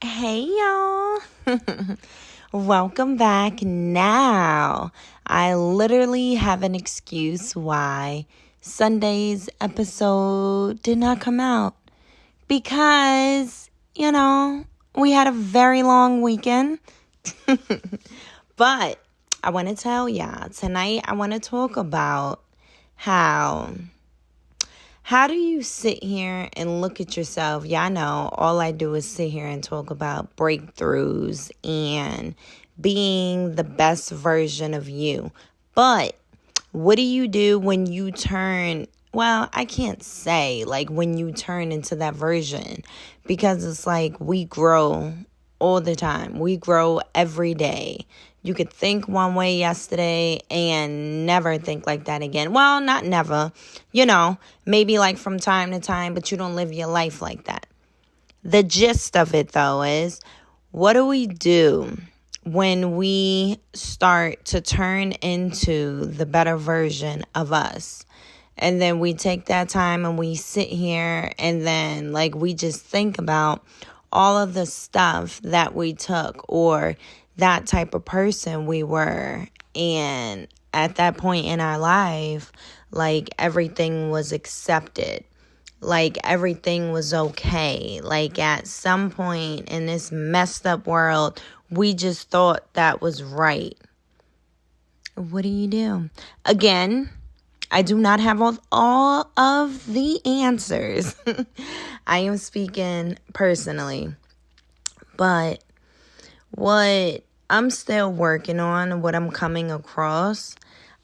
Hey y'all. Welcome back now. I literally have an excuse why Sunday's episode did not come out because, we had a very long weekend. But I want to tell y'all tonight I want to talk about how do you sit here and look at yourself? Yeah, I know all I do is sit here and talk about breakthroughs and being the best version of you. But what do you do when you turn, well, I can't say like when you turn into that version, because it's like we grow all the time. We grow every day. You could think one way yesterday and never think like that again. Well, not never, maybe like from time to time, but you don't live your life like that. The gist of it, though, is what do we do when we start to turn into the better version of us? And then we take that time and we sit here and then like we just think about all of the stuff that we took or that type of person we were. And at that point in our life, like everything was accepted. Like everything was okay. Like at some point in this messed up world, we just thought that was right. What do you do? Again, I do not have all of the answers. I am speaking personally. But what I'm still working on, what I'm coming across,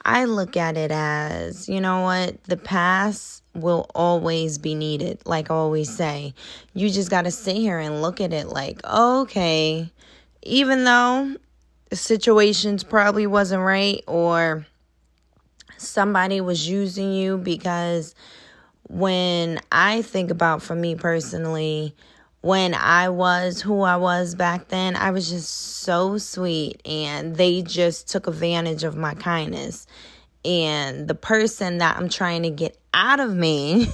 I look at it as, you know what? The past will always be needed. Like I always say, you just got to sit here and look at it like, okay, even though the situations probably wasn't right or somebody was using you, because when I think about, for me personally, when I was who I was back then, I was just so sweet and they just took advantage of my kindness. And the person that I'm trying to get out of me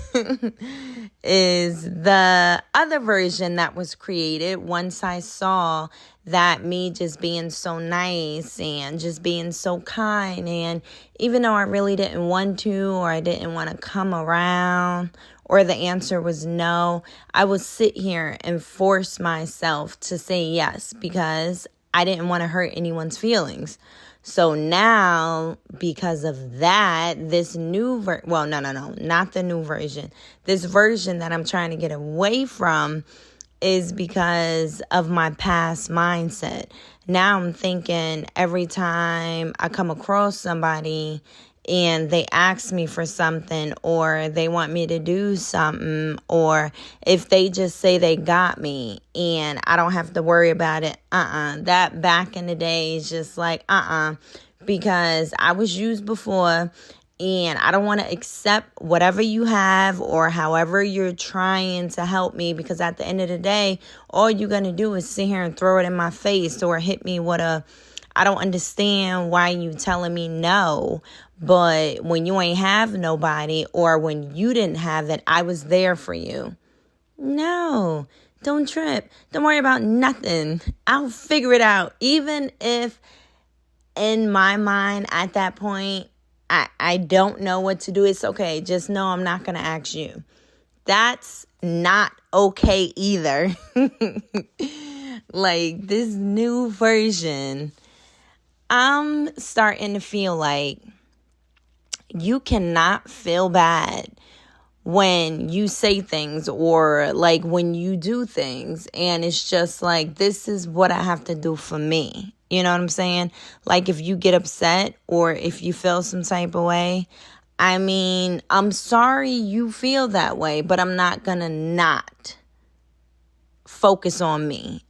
is the other version that was created once I saw that me just being so nice and just being so kind. And even though I really didn't want to, or I didn't want to come around, or the answer was no, I would sit here and force myself to say yes because I didn't want to hurt anyone's feelings. So now, because of that, this new not the new version. This version that I'm trying to get away from is because of my past mindset. Now I'm thinking every time I come across somebody and they ask me for something or they want me to do something, or if they just say they got me and I don't have to worry about it, that back in the day is just like, because I was used before and I don't want to accept whatever you have or however you're trying to help me, because at the end of the day, all you're going to do is sit here and throw it in my face or hit me with I don't understand why you telling me no, but when you ain't have nobody or when you didn't have it, I was there for you. No, don't trip. Don't worry about nothing. I'll figure it out. Even if in my mind at that point, I don't know what to do. It's okay. Just know I'm not going to ask you. That's not okay either. Like this new version, I'm starting to feel like you cannot feel bad when you say things or like when you do things. And it's just like, this is what I have to do for me. You know what I'm saying? Like if you get upset or if you feel some type of way, I mean, I'm sorry you feel that way, but I'm not gonna not focus on me.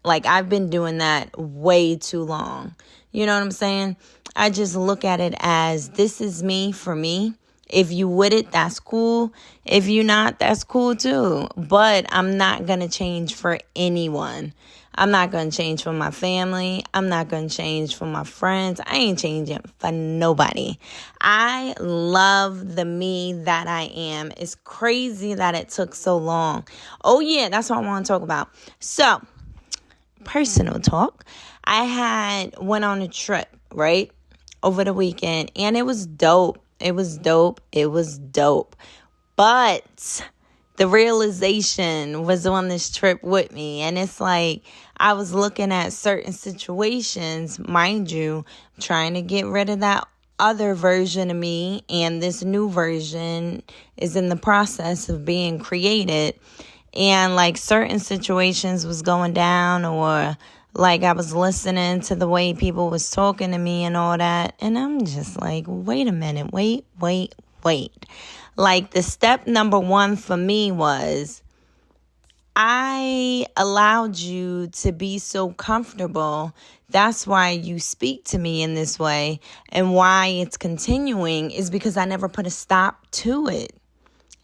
Like I've been doing that way too long. You know what I'm saying? I just look at it as this is me for me. If you with it, that's cool. If you not, that's cool too. But I'm not going to change for anyone. I'm not going to change for my family. I'm not going to change for my friends. I ain't changing for nobody. I love the me that I am. It's crazy that it took so long. Oh yeah, that's what I want to talk about. So, personal talk. I went on a trip, right, over the weekend, and it was dope. It was dope. It was dope. But the realization was on this trip with me. And it's like I was looking at certain situations, mind you, trying to get rid of that other version of me. And this new version is in the process of being created. And like certain situations was going down, or like I was listening to the way people was talking to me and all that. And I'm just like, wait a minute, wait. Like the step number one for me was I allowed you to be so comfortable. That's why you speak to me in this way. And why it's continuing is because I never put a stop to it.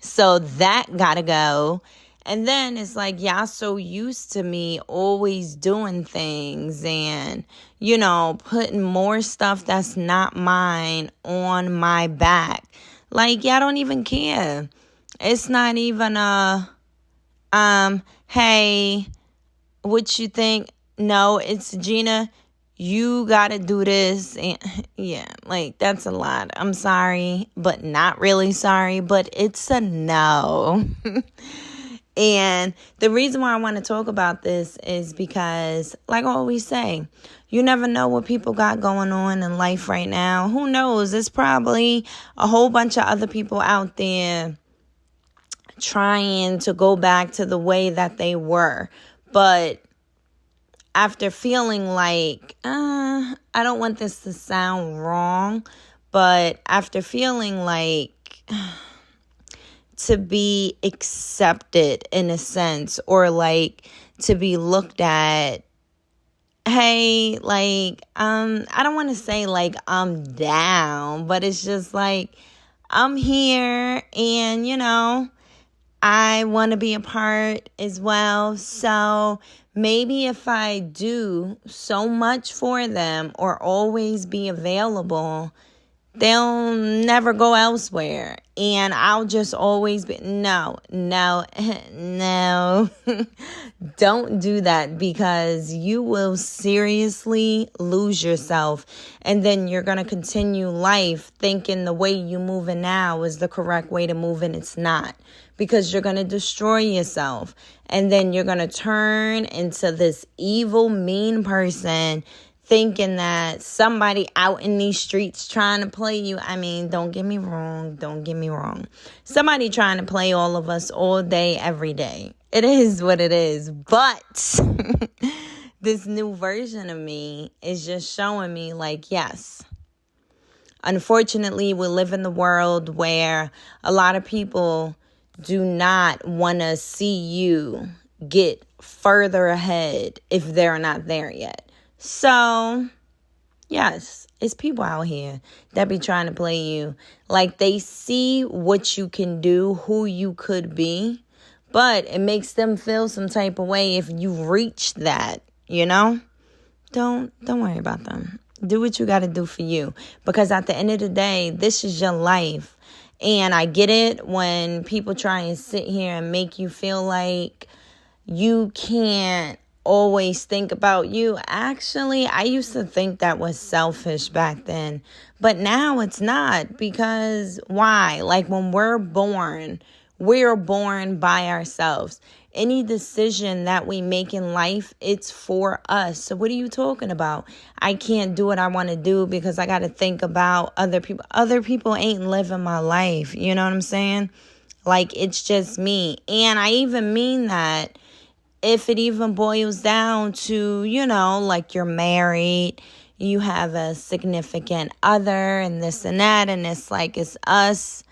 So that gotta go. And then it's like, y'all so used to me always doing things and, putting more stuff that's not mine on my back. Like, y'all don't even care. It's not even hey, what you think? No, it's Gina, you gotta do this. And yeah, like that's a lot. I'm sorry, but not really sorry, but it's a no. And the reason why I want to talk about this is because, like I always say, you never know what people got going on in life right now. Who knows? There's probably a whole bunch of other people out there trying to go back to the way that they were. But after feeling like, I don't want this to sound wrong, but after feeling like to be accepted in a sense, or like to be looked at, hey, like, I don't want to say like I'm down, but it's just like I'm here and, I want to be a part as well. So maybe if I do so much for them or always be available, they'll never go elsewhere. And I'll just always be, no. Don't do that, because you will seriously lose yourself. And then you're going to continue life thinking the way you're moving now is the correct way to move, and it's not. Because you're going to destroy yourself. And then you're going to turn into this evil, mean person, thinking that somebody out in these streets trying to play you. I mean, don't get me wrong. Somebody trying to play all of us all day, every day. It is what it is. But this new version of me is just showing me like, yes, unfortunately, we live in the world where a lot of people do not want to see you get further ahead if they're not there yet. So, yes, it's people out here that be trying to play you. Like they see what you can do, who you could be, but it makes them feel some type of way if you reach that, Don't worry about them. Do what you got to do for you, because at the end of the day, this is your life. And I get it when people try and sit here and make you feel like you can't always think about you. Actually, I used to think that was selfish back then, but now it's not. Because why? Like when we're born by ourselves. Any decision that we make in life, it's for us. So what are you talking about? I can't do what I want to do because I got to think about other people. Other people ain't living my life. You know what I'm saying? Like, it's just me. And I even mean that if it even boils down to, like you're married, you have a significant other and this and that, and it's like it's us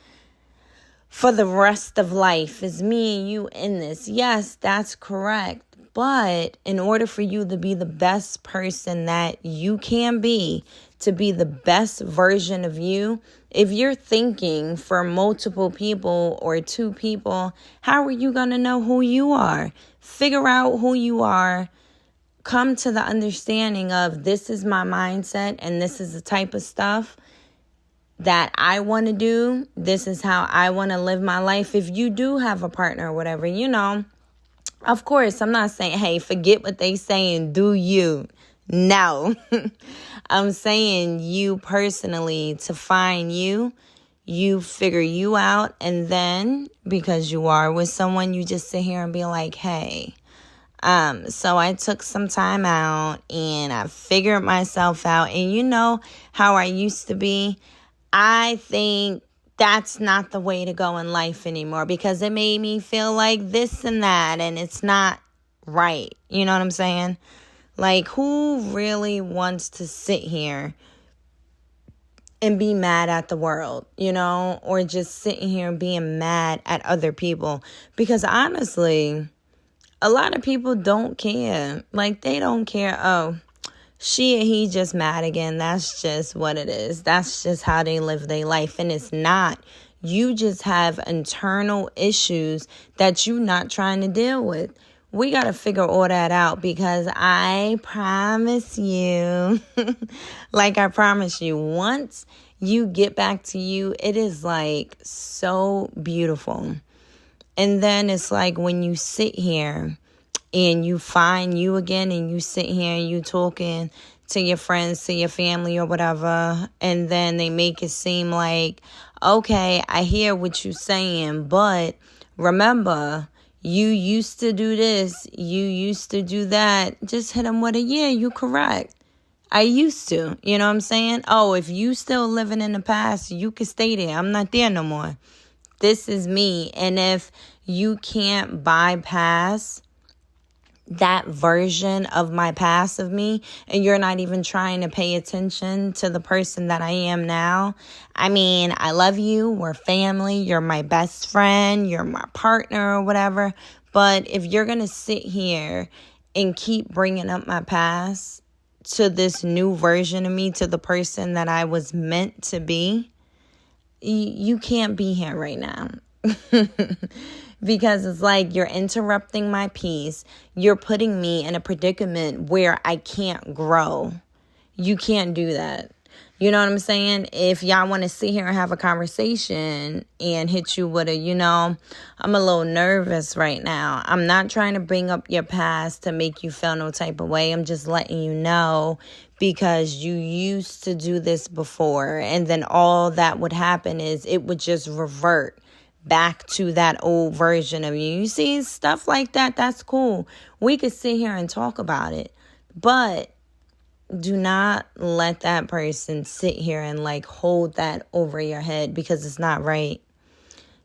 for the rest of life. It's me and you in this. Yes, that's correct. But in order for you to be the best person that you can be, to be the best version of you, if you're thinking for multiple people or two people, how are you going to know who you are? Figure out who you are. Come to the understanding of, this is my mindset and this is the type of stuff that I want to do. This is how I want to live my life. If you do have a partner or whatever, Of course, I'm not saying, hey, forget what they saying, do you. No. I'm saying you personally, to find you, you figure you out, and then because you are with someone, you just sit here and be like, hey, so I took some time out and I figured myself out. And you know how I used to be? I think that's not the way to go in life anymore because it made me feel like this and that, and it's not right. You know what I'm saying? Like, who really wants to sit here and be mad at the world, you know, or just sitting here and being mad at other people? Because honestly, a lot of people don't care. Like, they don't care. Oh, she and he just mad again. That's just what it is. That's just how they live their life. And it's not. You just have internal issues that you're not trying to deal with. We got to figure all that out because I promise you, like I promise you, once you get back to you, it is like so beautiful. And then it's like when you sit here and you find you again and you sit here and you talking to your friends, to your family or whatever, and then they make it seem like, okay, I hear what you're saying, but remember, you used to do this, you used to do that. Just hit them with a, yeah, you correct. I used to, you know what I'm saying? Oh, if you still living in the past, you can stay there. I'm not there no more. This is me. And if you can't bypass that version of my past of me, and you're not even trying to pay attention to the person that I am now, I mean, I love you. We're family. You're my best friend. You're my partner or whatever. But if you're going to sit here and keep bringing up my past to this new version of me, to the person that I was meant to be, you can't be here right now. Because it's like you're interrupting my peace. You're putting me in a predicament where I can't grow. You can't do that. You know what I'm saying? If y'all want to sit here and have a conversation and hit you with a, you know, I'm a little nervous right now. I'm not trying to bring up your past to make you feel no type of way. I'm just letting you know because you used to do this before. And then all that would happen is it would just revert back to that old version of you. You see, stuff like that, that's cool. We could sit here and talk about it. But do not let that person sit here and like hold that over your head because it's not right.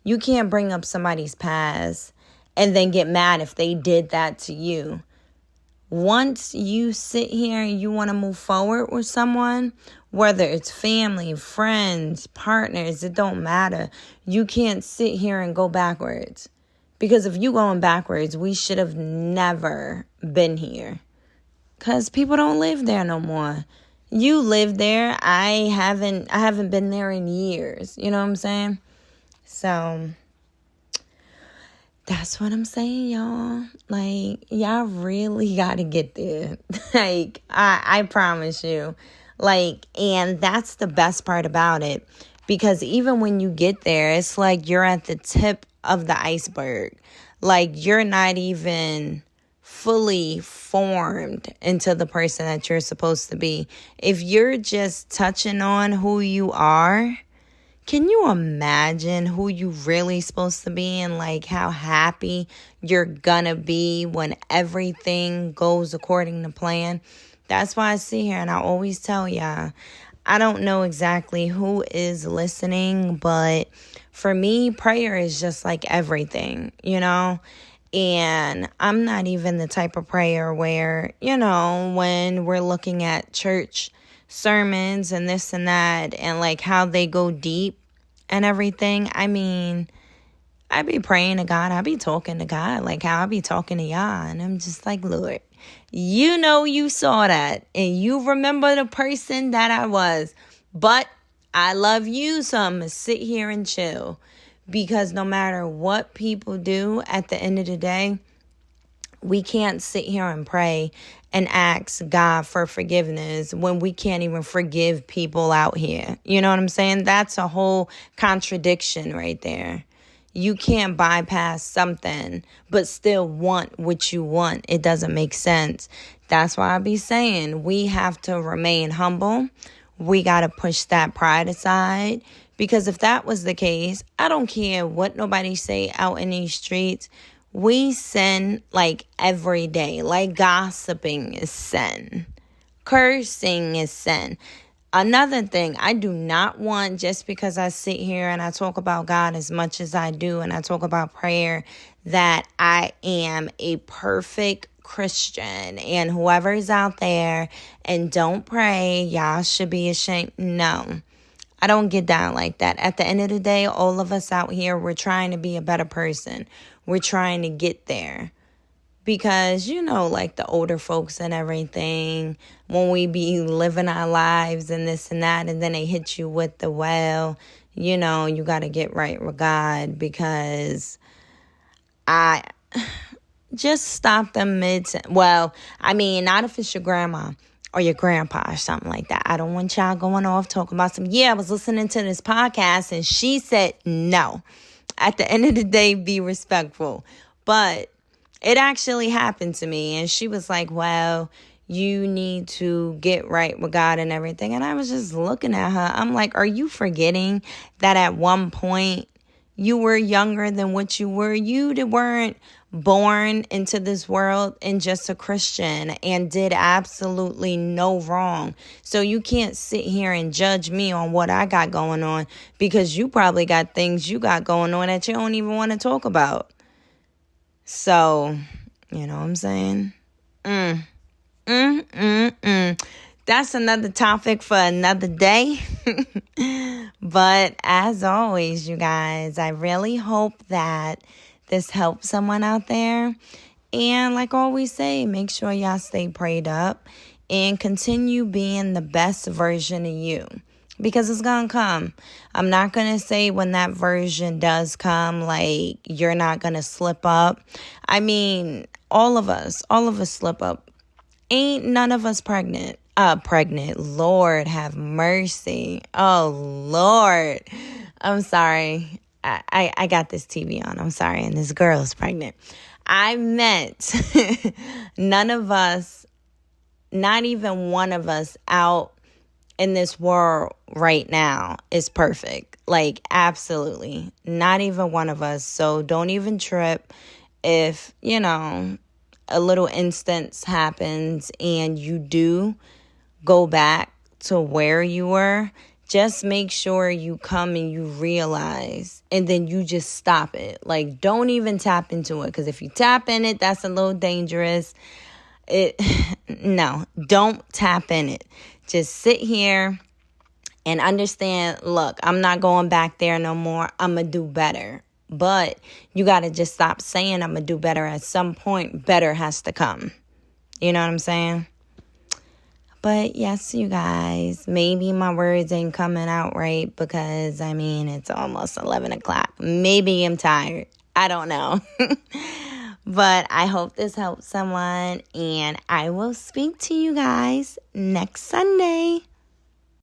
You can't bring up somebody's past and then get mad if they did that to you. Once you sit here and you want to move forward with someone, whether it's family, friends, partners, it don't matter. You can't sit here and go backwards. Because if you going backwards, we should have never been here. Because people don't live there no more. You live there. I haven't been there in years. You know what I'm saying? So that's what I'm saying, y'all. Like, y'all really got to get there. Like, I promise you. Like, and that's the best part about it. Because even when you get there, it's like you're at the tip of the iceberg. Like, you're not even fully formed into the person that you're supposed to be. If you're just touching on who you are, can you imagine who you really supposed to be and like how happy you're gonna be when everything goes according to plan? That's why I sit here and I always tell y'all, I don't know exactly who is listening, but for me, prayer is just like everything, you know? And I'm not even the type of prayer where, you know, when we're looking at church sermons and this and that and like how they go deep and everything. I mean, I be praying to God. I be talking to God like how I be talking to y'all. And I'm just like, Lord, you know you saw that and you remember the person that I was. But I love you, so I'm going to sit here and chill. Because no matter what people do, at the end of the day, we can't sit here and pray and ask God for forgiveness when we can't even forgive people out here. You know what I'm saying? That's a whole contradiction right there. You can't bypass something but still want what you want. It doesn't make sense. That's why I be saying we have to remain humble. We got to push that pride aside. Because if that was the case, I don't care what nobody say out in these streets. We sin like every day. Like gossiping is sin. Cursing is sin. Another thing, I do not want, just because I sit here and I talk about God as much as I do and I talk about prayer, that I am a perfect Christian. And whoever's out there and don't pray, y'all should be ashamed. No, I don't get down like that. At the end of the day, all of us out here, we're trying to be a better person. We're trying to get there. Because, like the older folks and everything, when we be living our lives and this and that, and then they hit you with the, you got to get right with God, because I just stop them not if it's your grandma or your grandpa or something like that. I don't want y'all going off talking about I was listening to this podcast and she said no. At the end of the day, be respectful. But it actually happened to me. And she was like, well, you need to get right with God and everything. And I was just looking at her. I'm like, are you forgetting that at one point you were younger than what you were? You weren't born into this world and just a Christian and did absolutely no wrong. So you can't sit here and judge me on what I got going on, because you probably got things you got going on that you don't even want to talk about. So, you know what I'm saying? That's another topic for another day. But as always, you guys, I really hope that this helps someone out there. And like I always say, make sure y'all stay prayed up and continue being the best version of you. Because it's going to come. I'm not going to say when that version does come, like, you're not going to slip up. I mean, all of us slip up. Ain't none of us pregnant. Lord have mercy. Oh, Lord. I'm sorry. I got this TV on. I'm sorry. And this girl is pregnant. I meant none of us, not even one of us out in this world right now is perfect. Like, absolutely. Not even one of us. So don't even trip if, a little instance happens and you do go back to where you were. Just make sure you come and you realize, and then you just stop it. Like, don't even tap into it, because if you tap in it, that's a little dangerous. No, don't tap in it. Just sit here and understand, look, I'm not going back there no more. I'm going to do better. But you got to just stop saying I'm going to do better. At some point, better has to come. You know what I'm saying? But yes, you guys, maybe my words ain't coming out right because, it's almost 11 o'clock. Maybe I'm tired. I don't know. But I hope this helps someone, and I will speak to you guys next Sunday.